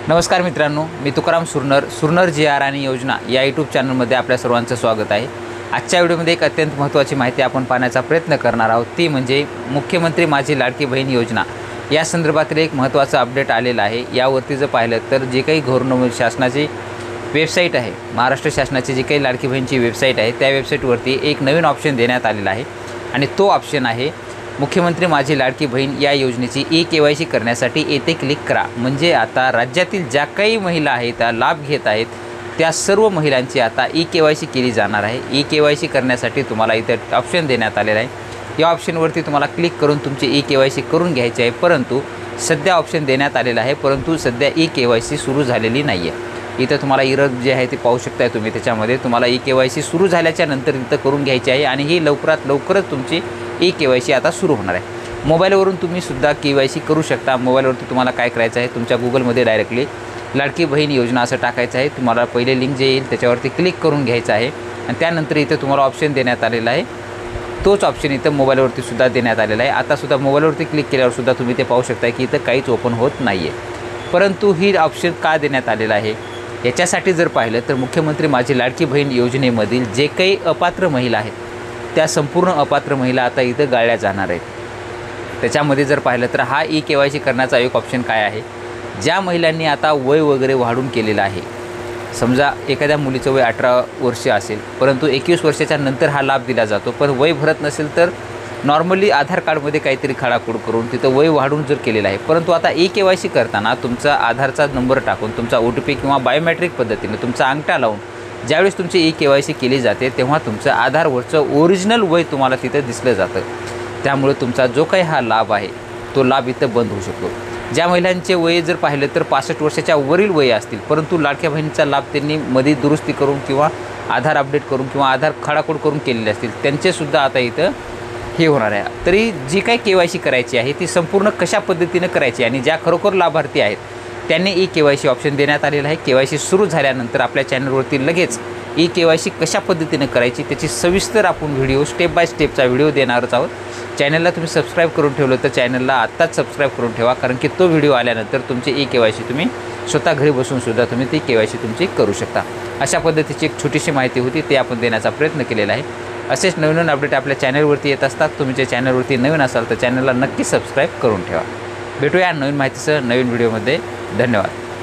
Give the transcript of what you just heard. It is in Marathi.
नमस्कार मित्रांनो, मी तुकाराम सुरनर जी.आर. आणि योजना या यूट्यूब चॅनलमध्ये आपल्या सर्वांचं स्वागत आहे। आजच्या व्हिडिओमध्ये एक अत्यंत महत्त्वाची माहिती आपण पाहण्याचा प्रयत्न करणार आहोत, ती म्हणजे मुख्यमंत्री माझी लाडकी बहीण योजना या संदर्भातील एक महत्त्वाचं अपडेट आलेलं आहे। यावरती जर पाहिलं तर जे काही गव्हर्नमेंट शासनाची वेबसाईट आहे, महाराष्ट्र शासनाची जी काही लाडकी बहीणची वेबसाईट आहे, त्या वेबसाईटवरती एक नवीन ऑप्शन देण्यात आलेला आहे आणि तो ऑप्शन आहे मुख्यमंत्री माझी लाडकी बहीण या योजनेची ई-KYC करण्यासाठी येथे क्लिक करा। म्हणजे आता राज्यातील ज्या काही महिला आहेत त्या लाभ घेत आहेत त्या सर्व महिलांची आता ई-KYC केली जाणार आहे। ई-KYC करण्यासाठी तुम्हाला इथे ऑप्शन देण्यात आलेला आहे। या ऑप्शनवरती तुम्हाला क्लिक करून तुमची ई-KYC करून घ्यायची आहे, परंतु सध्या ऑप्शन देण्यात आलेला आहे, परंतु सध्या ई-KYC सुरू झालेली नाही आहे। इथं तुम्हाला इरर जे आहे ते पाहू शकताय तुम्ही। त्याच्यामध्ये तुम्हाला ई-KYC सुरू झाल्याच्या नंतर इथं करून घ्यायची आहे आणि ही लवकरच तुमची ई-KYC आता सुरू होणार आहे। मोबाईलवरून तुम्ही सुद्धा KYC करू शकता। मोबाईलवरती तुम्हाला काय करायचं आहे, तुमच्या गुगलमध्ये डायरेक्टली लाडकी बहीण योजना असं टाकायचं आहे। तुम्हाला पहिले लिंक जे येईल त्याच्यावरती क्लिक करून घ्यायचं आहे आणि त्यानंतर इथं तुम्हाला ऑप्शन देण्यात आलेला आहे, तोच ऑप्शन इथं मोबाईलवरती सुद्धा देण्यात आलेला आहे। आता सुद्धा मोबाईलवरती क्लिक केल्यावर सुद्धा तुम्ही ते पाहू शकता की इथं काहीच ओपन होत नाही आहे। परंतु ही ऑप्शन का देण्यात आलेला आहे याच्यासाठी जर पाहिलं तर मुख्यमंत्री माझी लाडकी बहीण योजनेमधील जे काही अपात्र महिला आहेत त्या संपूर्ण अपात्र महिला आता इथं गाळल्या जाणार आहेत। त्याच्यामध्ये जर पाहिलं तर हा ई-KYC करण्याचा एक ऑप्शन काय आहे, ज्या महिलांनी आता वय वगैरे वाढून केलेलं आहे, समजा एखाद्या मुलीचं वय 18 वर्ष असेल परंतु 21 वर्षाच्या नंतर हा लाभ दिला जातो, पण वय भरत नसेल तर नॉर्मली आधार कार्डमध्ये काहीतरी खाडाखोड करून तिथं वय वाढून जर केलेलं आहे, परंतु आता ई-KYC करताना तुमचा आधारचा नंबर टाकून तुमचा OTP किंवा बायोमेट्रिक पद्धतीने तुमचा अंगठा लावून ज्यावेळेस तुमची ई-KYC केली जाते तेव्हा तुमचं आधारवरचं ओरिजिनल वय तुम्हाला तिथं दिसलं जातं। त्यामुळे तुमचा जो काही हा लाभ आहे तो लाभ इथं बंद होऊ शकतो। ज्या महिलांचे वय जर पाहिलं तर 65 वर्षाच्या वरील वय असतील परंतु लाडक्या बहिणीचा लाभ त्यांनी मध्ये दुरुस्ती करून किंवा आधार अपडेट करून किंवा आधार खाडाखोड करून केलेले असतील त्यांचेसुद्धा आता इथं हे होणार आहे। तरी जी काही KYC करायची आहे ती संपूर्ण कशा पद्धतीनं करायची आणि ज्या खरोखर लाभार्थी आहेत त्यांनी ई-KYC ऑप्शन देण्यात आलेला आहे। KYC सुरू झाल्यानंतर आपल्या चॅनलवरती लगेच ई-KYC कशा पद्धतीने करायची त्याची सविस्तर आपण व्हिडिओ स्टेप बाय स्टेपचा व्हिडिओ देणारच आहोत। चॅनलला तुम्ही सबस्क्राईब करून ठेवलं तर चॅनलला आत्ताच सबस्क्राईब करून ठेवा, कारण की तो व्हिडिओ आल्यानंतर तुमची ई-KYC तुम्ही स्वतः घरी बसूनसुद्धा तुम्ही ती KYC तुमची करू शकता। अशा पद्धतीची एक छोटीशी माहिती होती, ते आपण देण्याचा प्रयत्न केलेला आहे। असेच नवीन अपडेट आपल्या चॅनलवरती येत असतात। तुम्ही जे चॅनलवरती नवीन असाल तर चॅनलला नक्की सबस्क्राईब करून ठेवा। भेटूया नवीन माहितीसह नवीन व्हिडिओमध्ये। धन्यवाद।